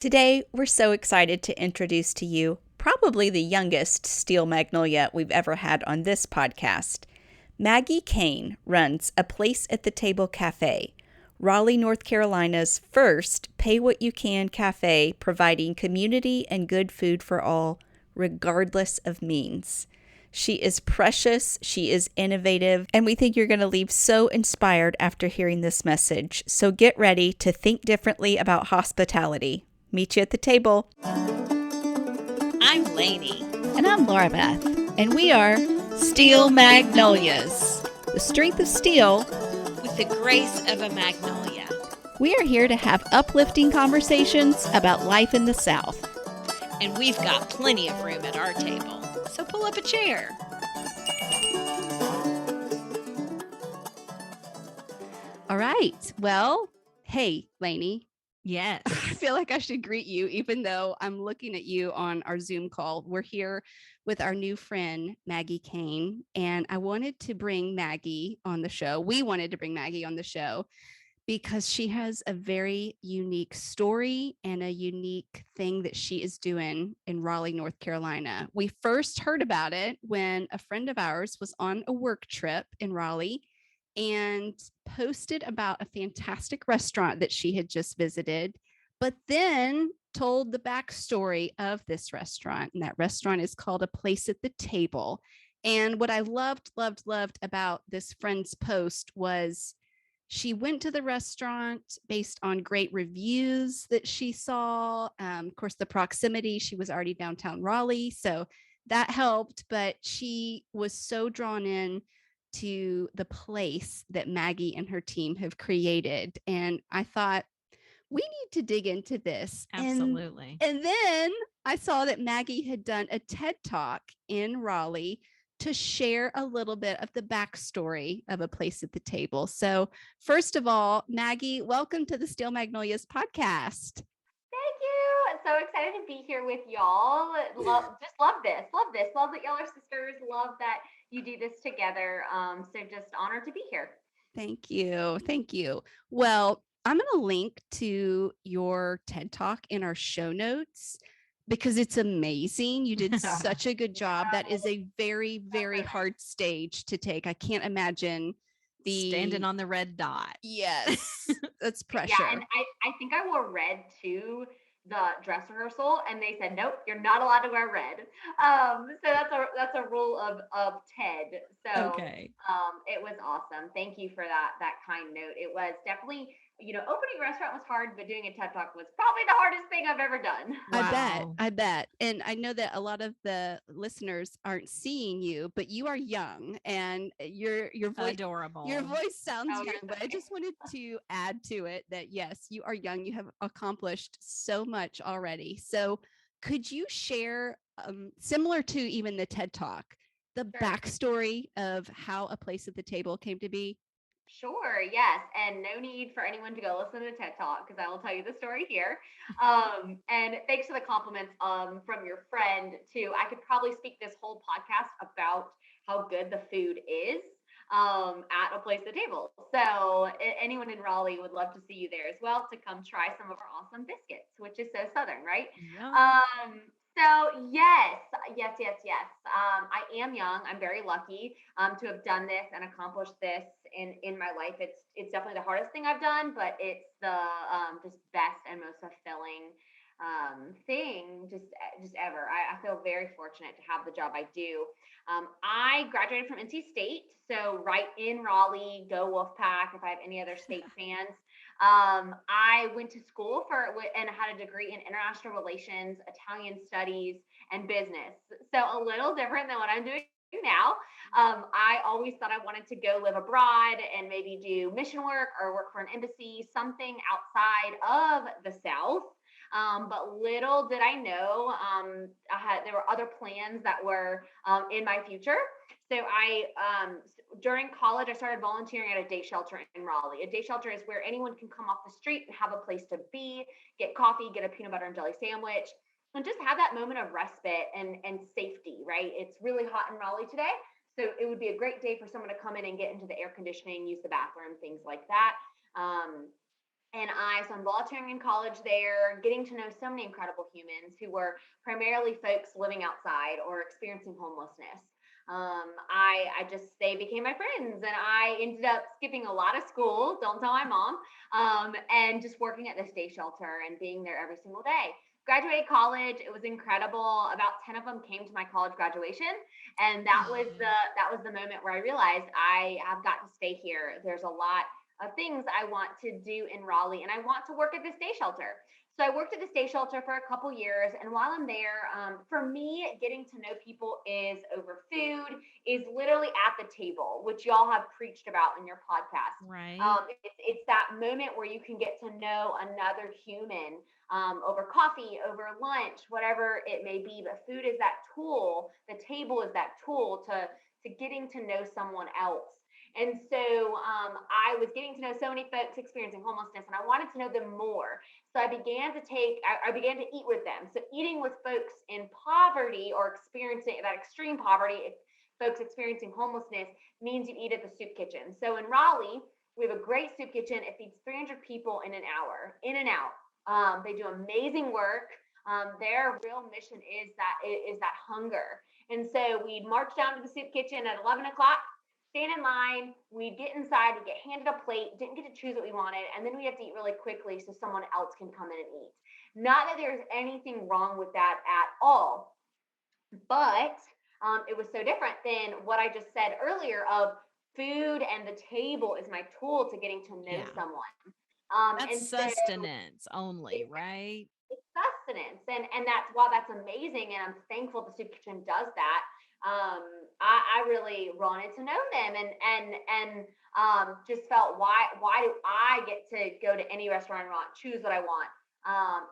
Today, we're so excited to introduce to you probably the youngest steel magnolia we've ever had on this podcast. Maggie Kane runs a Place at the Table cafe, Raleigh, North Carolina's first pay what you can cafe, providing community and good food for all, regardless of means. She is precious, she is innovative, and we think you're going to leave so inspired after hearing this message. So get ready to think differently about hospitality. Meet you at the table. I'm Lainey. And I'm Laura Beth. And we are Steel Magnolias. The strength of steel With the grace of a magnolia. We are here to have uplifting conversations about life in the South. And we've got plenty of room at our table. So pull up a chair. All right. Well, hey, Lainey. Yes. I feel like I should greet you, even though I'm looking at you on our Zoom call. We're here with our new friend, Maggie Kane. And I wanted to bring Maggie on the show. We wanted to bring Maggie on the show because she has a very unique story and a unique thing that she is doing in Raleigh, North Carolina. We first heard about it when a friend of ours was on a work trip in Raleigh and posted about a fantastic restaurant that she had just visited, but then told the backstory of this restaurant. And that restaurant is called A Place at the Table. And what I loved about this friend's post was she went to the restaurant based on great reviews that she saw. Of course, the proximity, she was already downtown Raleigh, so that helped, but she was so drawn in to the place that Maggie and her team have created. And I thought, we need to dig into this. Absolutely. And then I saw that Maggie had done a TED Talk in Raleigh to share a little bit of the backstory of A Place at the Table. So first of all, Maggie, welcome to the Steel Magnolias podcast. Thank you. I'm so excited to be here with y'all. Just love this. Love this. Love that y'all are sisters. Love that you do this together. So just honored to be here. Thank you. Thank you. Well, I'm going to link to your TED Talk in our show notes because it's amazing. You did such a good job. That is a very, very hard stage to take. I can't imagine Standing on the red dot. Yes, that's pressure. Yeah, and I think I wore red to the dress rehearsal, and they said, nope, you're not allowed to wear red. So that's a rule of TED. So Okay. It was awesome. Thank you for that kind note. It was definitely, opening a restaurant was hard, but doing a TED Talk was probably the hardest thing I've ever done. Wow. I bet. And I know that a lot of the listeners aren't seeing you, but you are young and your voice, Adorable. your voice sounds Oh, young, you're but I so just wanted to add to it that yes, you are young. You have accomplished so much already. So could you share, similar to even the TED Talk, the Sure. backstory of how A Place at the Table came to be? Sure, yes. And no need for anyone to go listen to TED Talk because I will tell you the story here. And thanks for the compliments from your friend too. I could probably speak this whole podcast about how good the food is at A Place at the Table. So anyone in Raleigh would love to see you there as well to come try some of our awesome biscuits, which is so southern, right? Yeah. So yes. I am young. I'm very lucky to have done this and accomplished this in my life. It's definitely the hardest thing I've done, but it's the just best and most fulfilling thing just ever. I feel very fortunate to have the job I do. I graduated from NC State, so right in Raleigh. Go Wolfpack! If I have any other state fans. I went to school and had a degree in international relations, Italian studies, and business. So a little different than what I'm doing now. I always thought I wanted to go live abroad and maybe do mission work or work for an embassy, something outside of the South. But little did I know, there were other plans that were in my future. So during college, I started volunteering at a day shelter in Raleigh. A day shelter is where anyone can come off the street and have a place to be, get coffee, get a peanut butter and jelly sandwich, and just have that moment of respite and safety, right? It's really hot in Raleigh today. So it would be a great day for someone to come in and get into the air conditioning, use the bathroom, things like that. So I'm volunteering in college there, getting to know so many incredible humans who were primarily folks living outside or experiencing homelessness. They became my friends, and I ended up skipping a lot of school. Don't tell my mom. And just working at this day shelter and being there every single day. Graduated college. It was incredible. About 10 of them came to my college graduation. And that was the moment where I realized I have got to stay here. There's a lot of things I want to do in Raleigh, and I want to work at this day shelter. So I worked at this day shelter for a couple years, and while I'm there, for me, getting to know people is over food, is literally at the table, which y'all have preached about in your podcast. Right. It's that moment where you can get to know another human over coffee, over lunch, whatever it may be. But food is that tool. The table is that tool to getting to know someone else. And so I was getting to know so many folks experiencing homelessness, and I wanted to know them more. So I began to eat with them. So eating with folks in poverty or experiencing that extreme poverty, folks experiencing homelessness, means you eat at the soup kitchen. So in Raleigh, we have a great soup kitchen. It feeds 300 people in an hour, in and out. They do amazing work. Their real mission is that hunger. And so we'd march down to the soup kitchen at 11 o'clock, stand in line, we'd get inside, we'd get handed a plate, didn't get to choose what we wanted, and then we have to eat really quickly so someone else can come in and eat. Not that there's anything wrong with that at all, but it was so different than what I just said earlier of food and the table is my tool to getting to know Yeah. someone. That's And so sustenance only, it, right? it's sustenance, and that's while that's amazing, and I'm thankful the soup kitchen does that. um I really wanted to know them, and just felt, why do I get to go to any restaurant I want, choose what I want,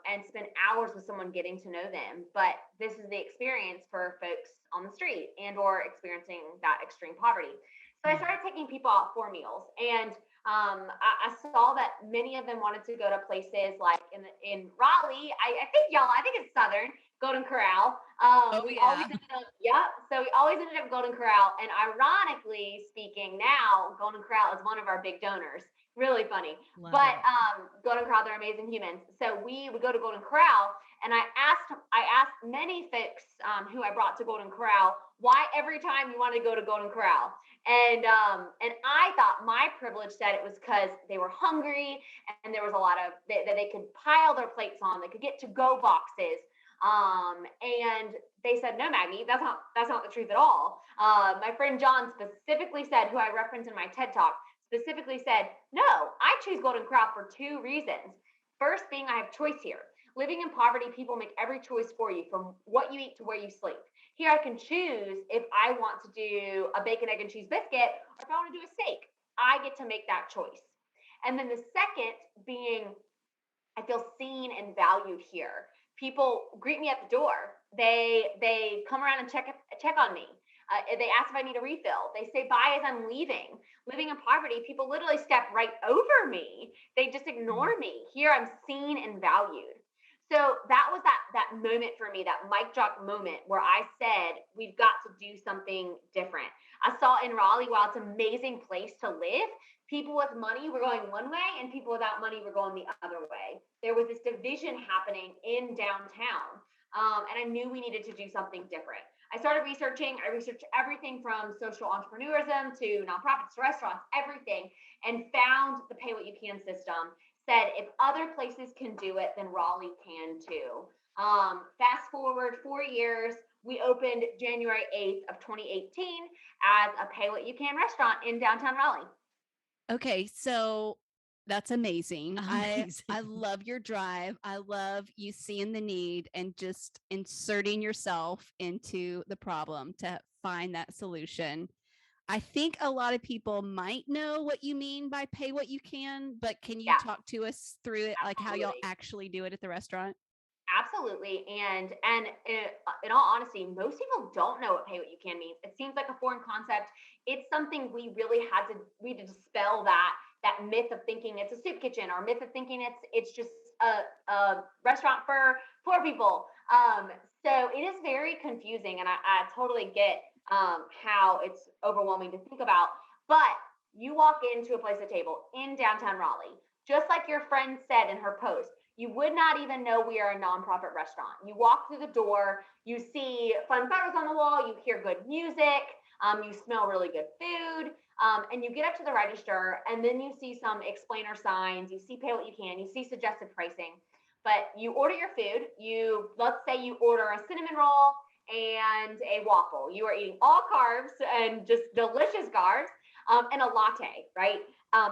and spend hours with someone getting to know them? But this is the experience for folks on the street and or experiencing that extreme poverty. So I Yeah. started taking people out for meals, and I saw that many of them wanted to go to places like in Raleigh. I think it's Southern Golden Corral. Oh We always yeah. ended up, yeah. So we always ended up Golden Corral, and ironically speaking, now Golden Corral is one of our big donors. Really funny, Love but it. Golden Corral, they're amazing humans. So we would go to Golden Corral, and I asked many folks who I brought to Golden Corral why every time you wanted to go to Golden Corral. And I thought my privilege said it was because they were hungry, and there was a lot of that they could pile their plates on. They could get to go boxes. And they said, no, Maggie, that's not the truth at all. My friend John specifically said, who I referenced in my TED talk, specifically said, no, I choose Golden Corral for two reasons. First being I have choice here. Living in poverty, people make every choice for you, from what you eat to where you sleep. Here I can choose if I want to do a bacon, egg, and cheese biscuit, or if I want to do a steak. I get to make that choice. And then the second being, I feel seen and valued here. People greet me at the door. They come around and check on me. They ask if I need a refill. They say bye as I'm leaving. Living in poverty, people literally step right over me. They just Mm. ignore me. Here I'm seen and valued. So that was that moment for me, that mic drop moment where I said we've got to do something different. I saw in Raleigh, while it's an amazing place to live, people with money were going one way and people without money were going the other way. There was this division happening in downtown. And I knew we needed to do something different. I started researching. I researched everything from social entrepreneurism to nonprofits, to restaurants, everything, and found the pay what you can system. Said if other places can do it, then Raleigh can too. Fast forward 4 years, we opened January 8th of 2018 as a pay what you can restaurant in downtown Raleigh. Okay, so that's amazing. I Amazing. love your drive. I love you seeing the need and just inserting yourself into the problem to find that solution. I think a lot of people might know what you mean by pay what you can, but can you Yeah, talk to us through it, like how y'all absolutely. actually do it at the restaurant? Absolutely. And in all honesty, most people don't know what pay what you can means. It seems like a foreign concept. It's something we had to dispel that myth of thinking it's a soup kitchen, or myth of thinking it's just a restaurant for poor people. So it is very confusing, and I totally get how it's overwhelming to think about. But you walk into a place at table in downtown Raleigh, Just like your friend said in her post, you would not even know we are a nonprofit restaurant. You walk through the door, you see fun photos on the wall, you hear good music, you smell really good food, and you get up to the register, and then you see some explainer signs, you see pay what you can, you see suggested pricing. But you order your food. Let's say you order a cinnamon roll and a waffle. You are eating all carbs and just delicious carbs, and a latte, right?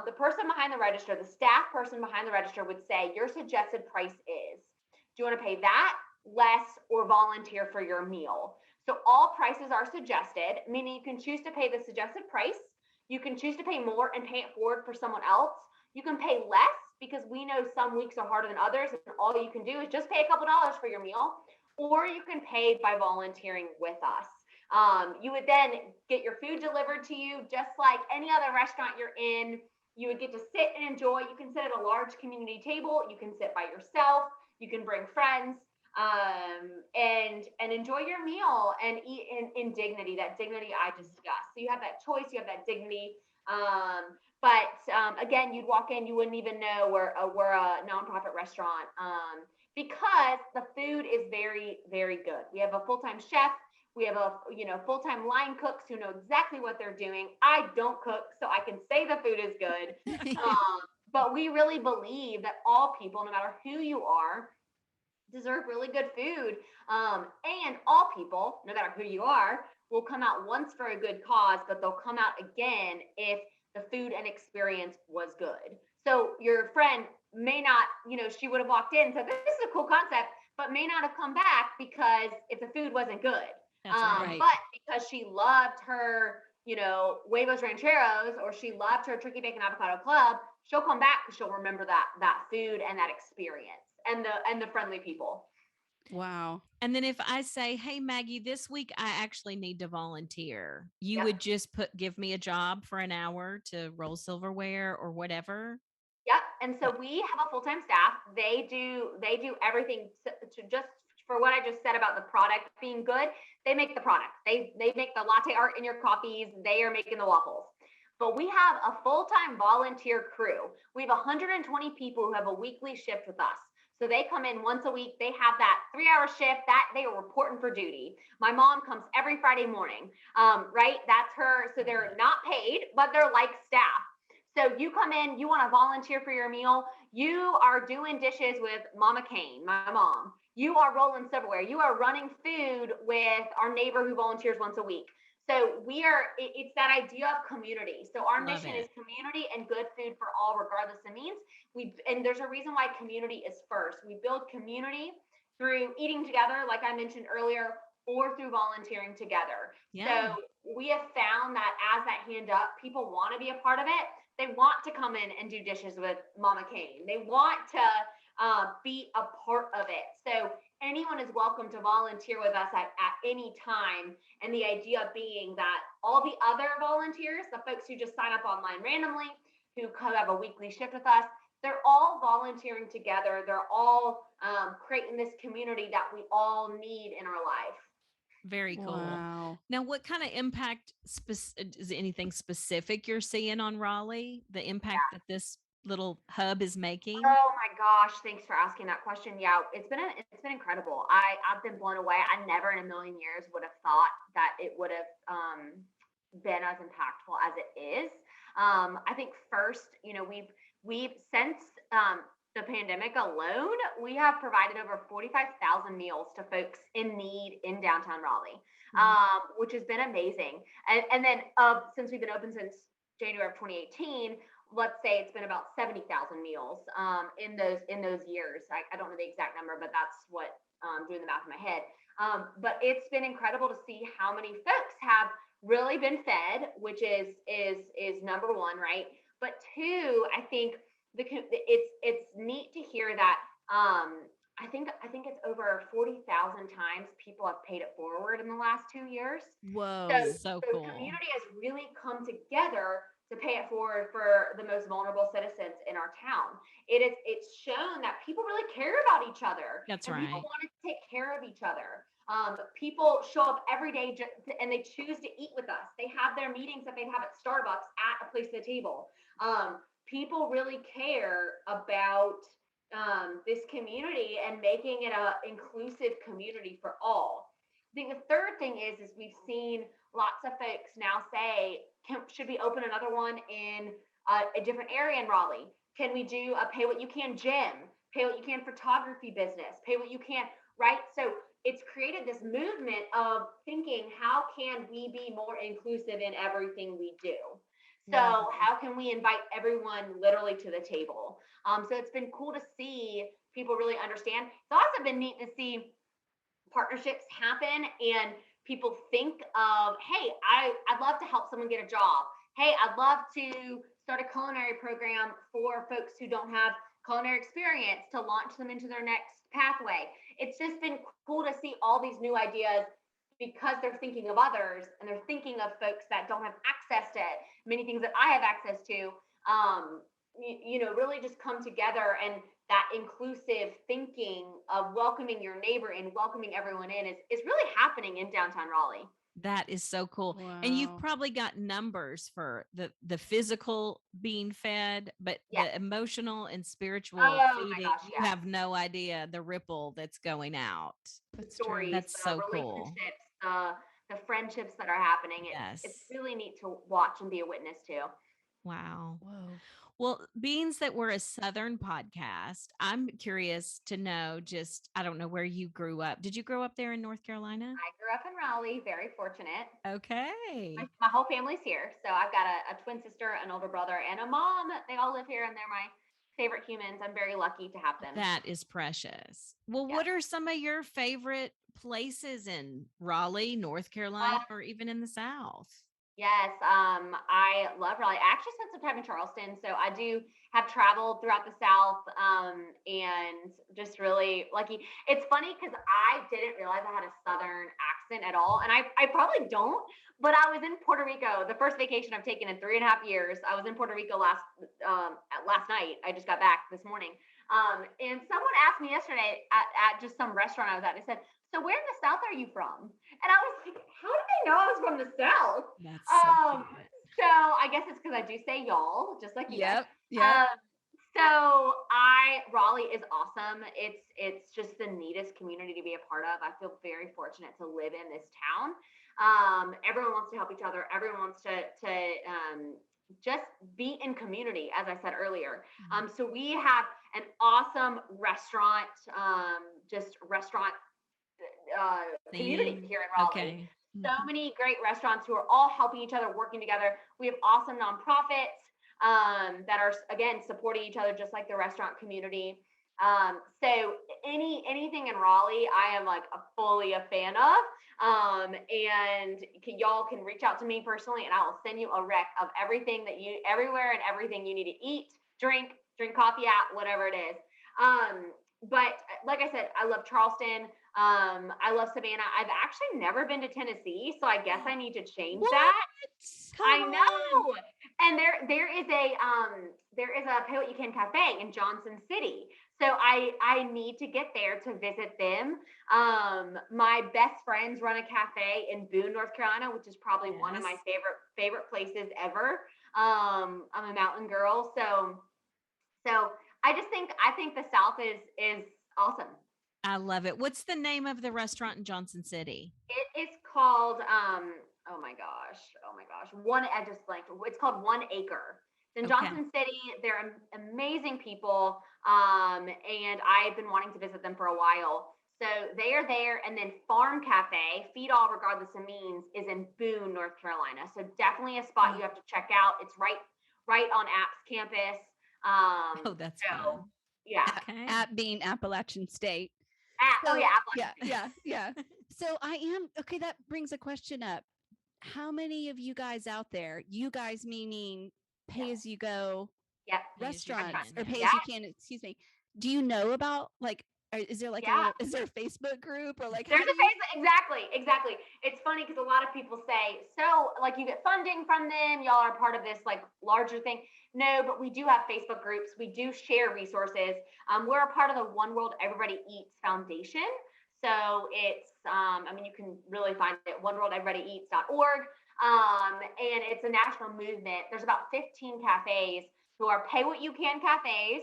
The person behind the register, the staff person behind the register would say, your suggested price is, do you want to pay that, less, or volunteer for your meal? So all prices are suggested, meaning you can choose to pay the suggested price. You can choose to pay more and pay it forward for someone else. You can pay less because we know some weeks are harder than others, and all you can do is just pay a couple dollars for your meal, or you can pay by volunteering with us. You would then get your food delivered to you just like any other restaurant you're in. You would get to sit and enjoy. You can sit at a large community table. You can sit by yourself. You can bring friends, and enjoy your meal and eat in dignity. That dignity I discussed. So you have that choice. You have that dignity. But again, you'd walk in, you wouldn't even know we're a nonprofit restaurant, because the food is very, very good. We have a full-time chef. We have full-time line cooks who know exactly what they're doing. I don't cook, so I can say the food is good. But we really believe that all people, no matter who you are, deserve really good food. And all people, no matter who you are, will come out once for a good cause, but they'll come out again if the food and experience was good. So your friend may not, she would have walked in and said, this is a cool concept, but may not have come back because if the food wasn't good. That's right. But because she loved her, huevos rancheros, or she loved her turkey bacon avocado club, she'll come back because she'll remember that food and that experience and the friendly people. Wow. And then if I say, hey, Maggie, this week I actually need to volunteer, you Yep. would just give me a job for an hour to roll silverware or whatever. Yep. And so we have a full-time staff. They do everything to just for what I just said about the product being good. They make the product. They make the latte art in your coffees. They are making the waffles. But we have a full-time volunteer crew. We have 120 people who have a weekly shift with us. So they come in once a week. They have that 3-hour shift that they are reporting for duty. My mom comes every Friday morning, right? That's her. So they're not paid, but they're like staff. So you come in, you want to volunteer for your meal. You are doing dishes with Mama Kane, my mom. You are rolling silverware. You are running food with our neighbor who volunteers once a week. So it's that idea of community. So our mission is community and good food for all, regardless of means. And there's a reason why community is first. We build community through eating together, like I mentioned earlier, or through volunteering together. Yeah. So we have found that as that hand up, people want to be a part of it. They want to come in and do dishes with Mama Kane. They want to be a part of it. So anyone is welcome to volunteer with us at any time. And the idea being that all the other volunteers, the folks who just sign up online randomly, who have a weekly shift with us, they're all volunteering together. They're all creating this community that we all need in our life. Very cool. Wow. Now, what kind of impact is anything specific you're seeing on Raleigh? The impact that this little hub is making? Oh my gosh, thanks for asking that question. Yeah, it's been incredible. I've been blown away. I never in a million years would have thought that it would have been as impactful as it is. I think first, we've since the pandemic alone, we have provided over 45,000 meals to folks in need in downtown Raleigh, which has been amazing. And then since we've been open since January of 2018, let's say it's been about 70,000 meals in those years. I don't know the exact number, but that's what doing the math in my head. But it's been incredible to see how many folks have really been fed, which is number one, right? But two, I think it's neat to hear that. I think it's over 40,000 times people have paid it forward in the last 2 years. Whoa, so The cool. community has really come together to pay it forward for the most vulnerable citizens in our town. It's shown that people really care about each other. That's and right. People want to take care of each other. People show up every day and they choose to eat with us. They have their meetings that they have at Starbucks at a place at the table. people really care about this community and making it a inclusive community for all. I think the third thing is we've seen lots of folks now say, should we open another one in a different area in Raleigh? Can we do a pay what you can gym, pay what you can photography business, pay what you can, right? So it's created this movement of thinking, how can we be more inclusive in everything we do? So how can we invite everyone literally to the table? So it's been cool to see people really understand. It's also been neat to see partnerships happen and people think of, hey, I'd love to help someone get a job. Hey, I'd love to start a culinary program for folks who don't have culinary experience to launch them into their next pathway. It's just been cool to see all these new ideas because they're thinking of others and they're thinking of folks that don't have access to many things that I have access to. Really just come together, and that inclusive thinking of welcoming your neighbor and welcoming everyone in is really happening in downtown Raleigh. That is so cool. And you've probably got numbers for the physical being fed, but the emotional and spiritual feeding, you have no idea the ripple that's going out. The stories, that's so cool. The friendships that are happening. It's really neat to watch and be a witness to. Wow. Whoa. Well, being that we're a Southern podcast, I'm curious to know I don't know where you grew up. Did you grow up there in North Carolina? I grew up in Raleigh, very fortunate. Okay. My whole family's here. So I've got a twin sister, an older brother, and a mom. They all live here and they're my favorite humans. I'm very lucky to have them. That is precious. Well, what are some of your favorite places in Raleigh, North Carolina, or even in the South? Yes, I love Raleigh. I actually spent some time in Charleston, so I do have traveled throughout the South, and just really lucky. It's funny because I didn't realize I had a Southern accent at all, and I probably don't. But I was in Puerto Rico, the first vacation I've taken in 3.5 years. I was in Puerto Rico last night. I just got back this morning, and someone asked me yesterday at just some restaurant I was at. They said, "So where in the South are you from?" And I was like, how did they know I was from the South? That's so cute. So I guess it's because I do say y'all, just like you guys. Yeah. Raleigh is awesome. It's just the neatest community to be a part of. I feel very fortunate to live in this town. Everyone wants to help each other. Everyone wants to just be in community, as I said earlier. So we have an awesome restaurant, community here in Raleigh. Okay. So many great restaurants who are all helping each other, working together. We have awesome nonprofits that are, again, supporting each other, just like the restaurant community. So anything in Raleigh, I am like fully a fan of. And y'all can reach out to me personally, and I will send you a rec of everything everywhere and everything you need to eat, drink coffee at, whatever it is. But like I said, I love Charleston. I love Savannah. I've actually never been to Tennessee, so I guess I need to change that. I know. And there is a Pay What You Can cafe in Johnson City. So I need to get there to visit them. My best friends run a cafe in Boone, North Carolina, which is probably one of my favorite places ever. I'm a mountain girl, so I think the South is awesome. I love it. What's the name of the restaurant in Johnson City? It is called oh my gosh. I just blanked. It's called 1 Acre. It's in Johnson City. They're amazing people. And I've been wanting to visit them for a while. So they are there. And then Farm Cafe, Feed All Regardless of Means, is in Boone, North Carolina. So definitely a spot you have to check out. It's right on App's campus. That's fun. Yeah. Okay. App being Appalachian State. Appalachian. Yeah. So that brings a question up. How many of you guys out there, you guys meaning pay as you go restaurants or pay as you can, excuse me, do you know about is there is there a Facebook group or there's a Facebook? Exactly. It's funny because a lot of people say, so you get funding from them, y'all are part of this larger thing. No, but we do have Facebook groups. We do share resources. We're a part of the One World Everybody Eats Foundation. So it's, you can really find it at oneworldeverybodyeats.org. And it's a national movement. There's about 15 cafes who are pay what you can cafes,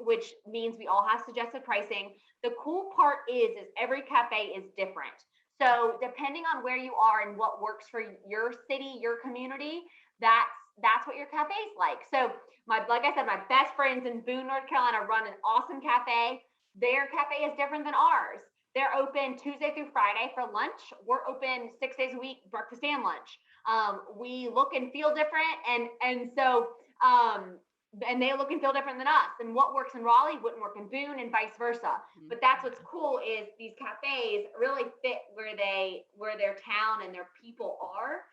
which means we all have suggested pricing. The cool part is every cafe is different. So depending on where you are and what works for your city, your community, that's what your cafe is like. So like I said, my best friends in Boone, North Carolina run an awesome cafe. Their cafe is different than ours. They're open Tuesday through Friday for lunch. We're open 6 days a week, breakfast and lunch. We look and feel different, and so and they look and feel different than us. And what works in Raleigh wouldn't work in Boone, and vice versa. But that's what's cool is these cafes really fit where their town and their people are.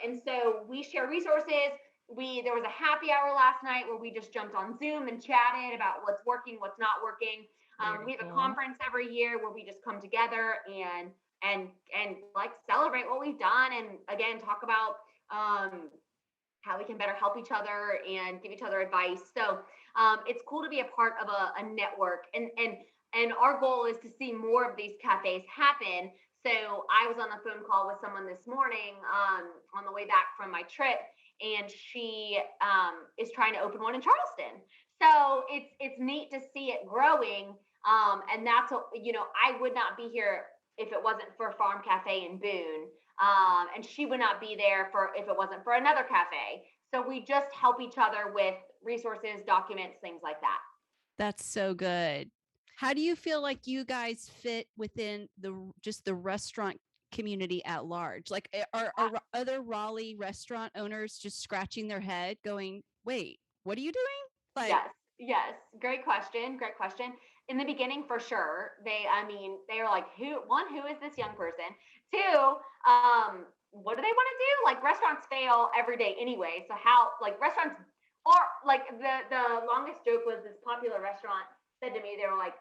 And so we share resources. There was a happy hour last night where we just jumped on Zoom and chatted about what's working, what's not working. We have a conference every year where we just come together and like celebrate what we've done, and again talk about how we can better help each other and give each other advice. So it's cool to be a part of a network, and our goal is to see more of these cafes happen. So I was on a phone call with someone this morning on the way back from my trip, and she is trying to open one in Charleston. So it's neat to see it growing. And that's what, I would not be here if it wasn't for Farm Cafe in Boone. And she would not be there if it wasn't for another cafe. So we just help each other with resources, documents, things like that. That's so good. How do you feel like you guys fit within just the restaurant community at large? Like are other Raleigh restaurant owners just scratching their head going, wait, what are you doing? Like, yes. Great question. In the beginning, for sure, they were like, who is this young person? Two, what do they want to do? Like, restaurants fail every day anyway. So how, like, restaurants, or like the longest joke was this popular restaurant said to me, they were like,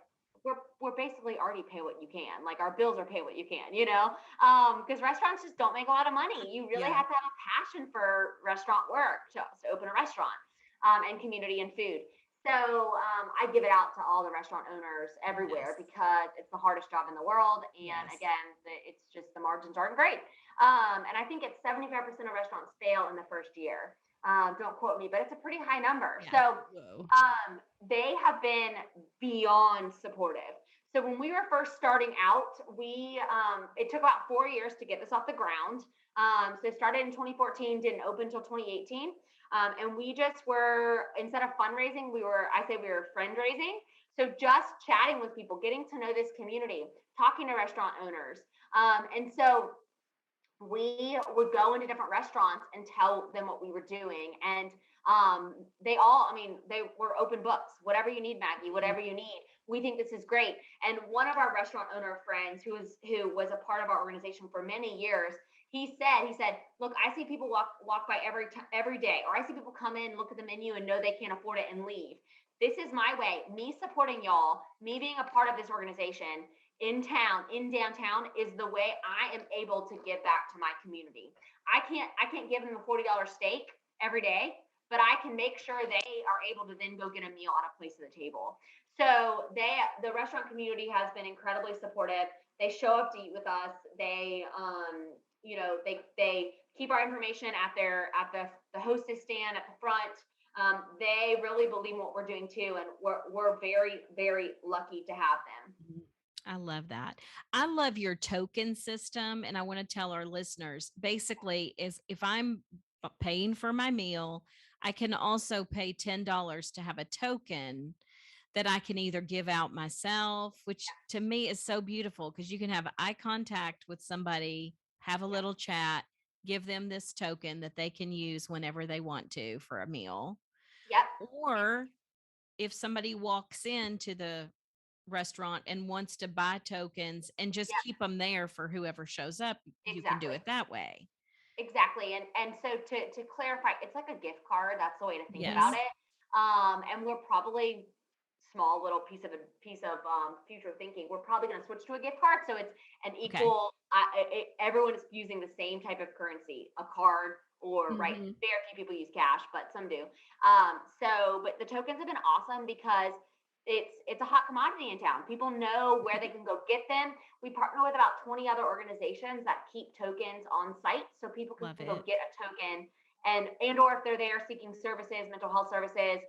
we're basically already pay what you can. Like, our bills are pay what you can, because restaurants just don't make a lot of money. You really have to have a passion for restaurant work to open a restaurant, and community and food. So I give it out to all the restaurant owners everywhere because it's the hardest job in the world. And again, it's just the margins aren't great. And I think it's 75% of restaurants fail in the first year. Don't quote me, but it's a pretty high number. So they have been beyond supportive. So when we were first starting out, it took about 4 years to get this off the ground. So it started in 2014, didn't open until 2018. And we just were, instead of fundraising, we were friend raising. So just chatting with people, getting to know this community, talking to restaurant owners. And so we would go into different restaurants and tell them what we were doing. And they were open books. Whatever you need, Maggie, whatever you need. We think this is great. And one of our restaurant owner friends who was a part of our organization for many years, he said, look, I see people walk by every day, or I see people come in, look at the menu and know they can't afford it and leave. This is my way. Me supporting y'all, me being a part of this organization in downtown is the way I am able to give back to my community. I can't give them a $40 steak every day, but I can make sure they are able to then go get a meal at a place at the table. So the restaurant community has been incredibly supportive. They show up to eat with us. They they keep our information at the hostess stand at the front. They really believe in what we're doing too, and we're very, very lucky to have them. I love that. I love your token system, and I want to tell our listeners basically is if I'm paying for my meal, I can also pay $10 to have a token that I can either give out myself, which to me is so beautiful because you can have eye contact with somebody, have a little chat, give them this token that they can use whenever they want to for a meal. Yep. Or if somebody walks into the restaurant and wants to buy tokens and just keep them there for whoever shows up, you can do it that way. Exactly. And so to clarify, it's like a gift card. That's the way to think about it. And we're probably small little piece of future thinking. We're probably going to switch to a gift card. So it's an equal, everyone is using the same type of currency, a card, or right. Very few people use cash, but some do. But the tokens have been awesome because it's a hot commodity in town. People know where they can go get them. We partner with about 20 other organizations that keep tokens on site, so people can go get a token and or if they're there seeking services, mental health services,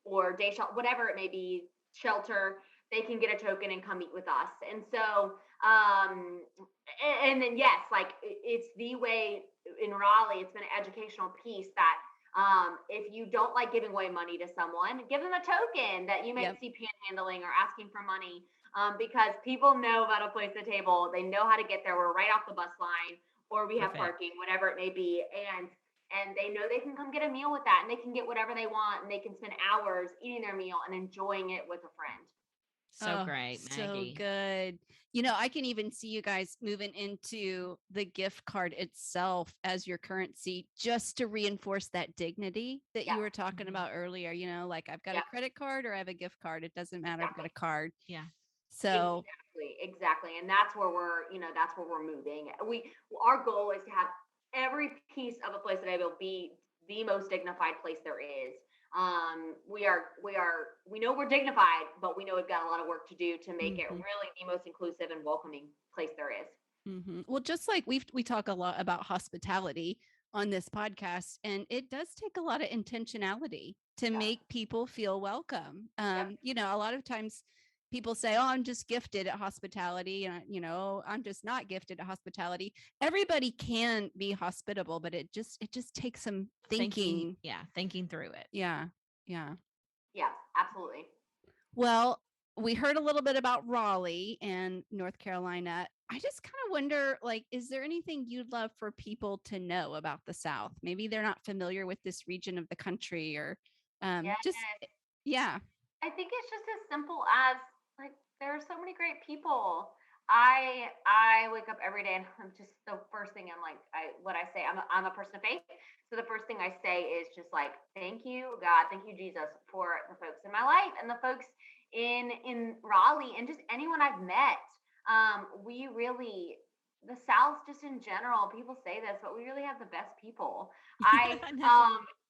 or day shelter, whatever it may be, shelter, they can get a token and come meet with us. And so, and then yes, like it's the way in Raleigh. It's been an educational piece that if you don't like giving away money to someone, give them a token that you may see panhandling or asking for money, because people know about a place at the table. They know how to get there. We're right off the bus line, or we have parking, whatever it may be, and they know they can come get a meal with that, and they can get whatever they want, and they can spend hours eating their meal and enjoying it with a friend. So great, Maggie. So good. I can even see you guys moving into the gift card itself as your currency, just to reinforce that dignity that you were talking about earlier. Like I've got a credit card or I have a gift card. It doesn't matter. I've got a card. Yeah. So exactly. And that's where we're moving. Our goal is to have every piece of a place that I will be the most dignified place there is. We know we're dignified, but we know we've got a lot of work to do to make it really the most inclusive and welcoming place there is. Well, just like we talk a lot about hospitality on this podcast, and it does take a lot of intentionality to make people feel welcome. A lot of times people say, "Oh, I'm just gifted at hospitality," and I'm just not gifted at hospitality. Everybody can be hospitable, but it just takes some thinking. Thinking through it. Yeah, absolutely. Well, we heard a little bit about Raleigh and North Carolina. I just kind of wonder, like, is there anything you'd love for people to know about the South? Maybe they're not familiar with this region of the country, or I think it's just as simple as, like, there are so many great people. I wake up every day and I'm just, the first thing I'm a person of faith. So the first thing I say is just like, thank you, God, thank you, Jesus, for the folks in my life and the folks in Raleigh and just anyone I've met. The South, just in general, people say this, but we really have the best people.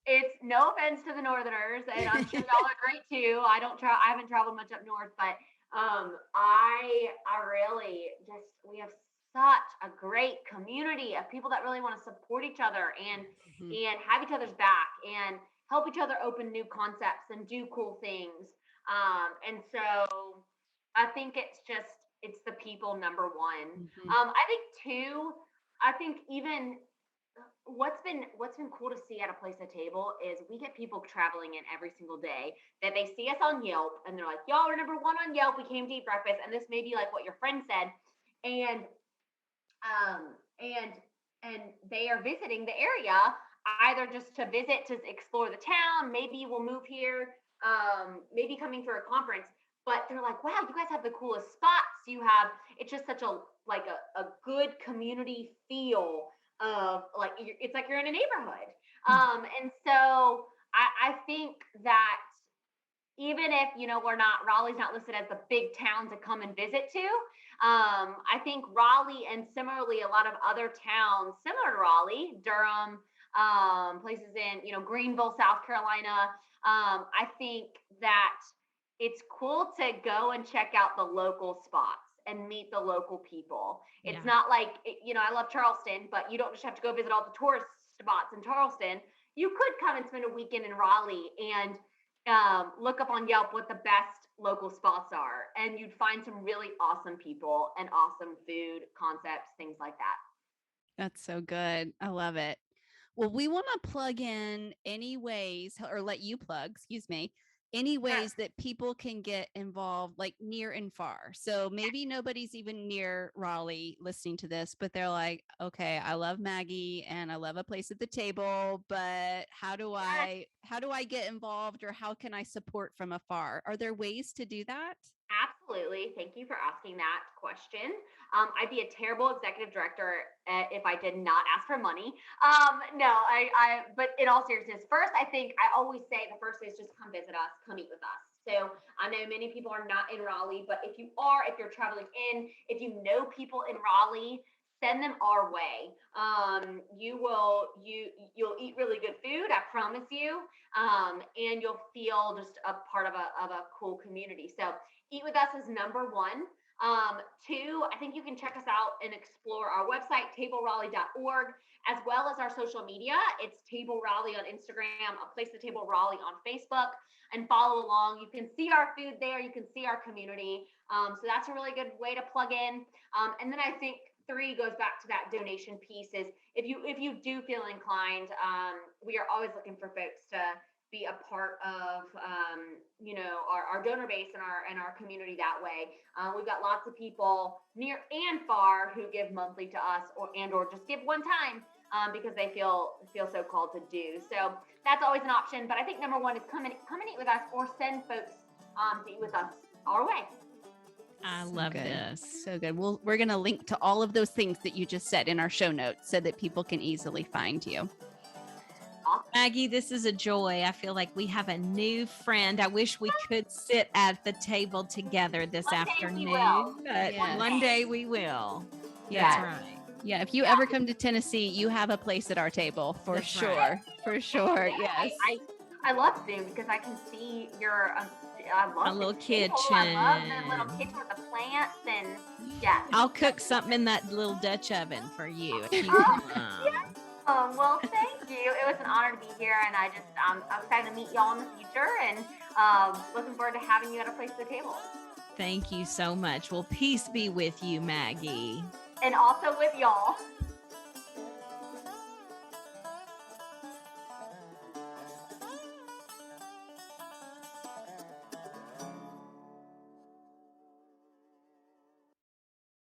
It's no offense to the Northerners, and I'm sure y'all are great too. I haven't traveled much up north, but we have such a great community of people that really want to support each other and have each other's back and help each other open new concepts and do cool things. And so I think it's the people, number one. I think even what's been cool to see at a place at table is we get people traveling in every single day that they see us on Yelp and they're like, y'all are number one on Yelp. We came to eat breakfast, and this may be like what your friend said, and they are visiting the area either just to visit, to explore the town. Maybe we'll move here, maybe coming for a conference. But they're like, wow, you guys have the coolest spots. It's just such a good community feel of like, it's like you're in a neighborhood. And so I think that even if, Raleigh's not listed as the big town to come and visit to, I think Raleigh, and similarly, a lot of other towns similar to Raleigh, Durham, places in, Greenville, South Carolina, I think that it's cool to go and check out the local spots and meet the local people. It's not like, I love Charleston, but you don't just have to go visit all the tourist spots in Charleston. You could come and spend a weekend in Raleigh and look up on Yelp what the best local spots are, and you'd find some really awesome people and awesome food concepts, things like that. That's so good. I love it. Well, we want to plug in any ways, or let you plug, excuse me, any ways that people can get involved, like near and far. So maybe nobody's even near Raleigh listening to this, but they're like, okay, I love Maggie and I love a place at the table, but how do I get involved, or how can I support from afar? Are there ways to do that? Absolutely. Thank you for asking that question. I'd be a terrible executive director if I did not ask for money. But in all seriousness, first, I think I always say the first is just come visit us, come eat with us. So I know many people are not in Raleigh, but if you're traveling in, if you know people in Raleigh, send them our way. You'll eat really good food, I promise you, and you'll feel just a part of a cool community. So Eat with Us is number one. Two, I think you can check us out and explore our website, tableraleigh.org, as well as our social media. It's Table Raleigh on Instagram, A Place at the Table Raleigh on Facebook, and follow along. You can see our food there. You can see our community. So that's a really good way to plug in. And then I think three goes back to that donation piece is if you do feel inclined, we are always looking for folks to be a part of our donor base and our community that way. We've got lots of people near and far who give monthly to us or just give one time because they feel so called to do. So that's always an option. But I think number one is come and eat with us or send folks to eat with us our way. I love this. So good. We're going to link to all of those things that you just said in our show notes so that people can easily find you. Awesome. Maggie, this is a joy. I feel like we have a new friend. I wish we could sit at the table together this afternoon, but one day we will. Yeah. That's right. Yeah, if you ever come to Tennessee, you have a place at our table for That's sure. right. For sure. Yes. I love Zoom because I can see your I love a little the kitchen. table. I love the little kitchen with the plants and I'll cook something in that little Dutch oven for you. If you well, thank you. It was an honor to be here, and I'm so excited to meet y'all in the future, and looking forward to having you at A Place at the Table. Thank you so much. Well, peace be with you, Maggie. And also with y'all.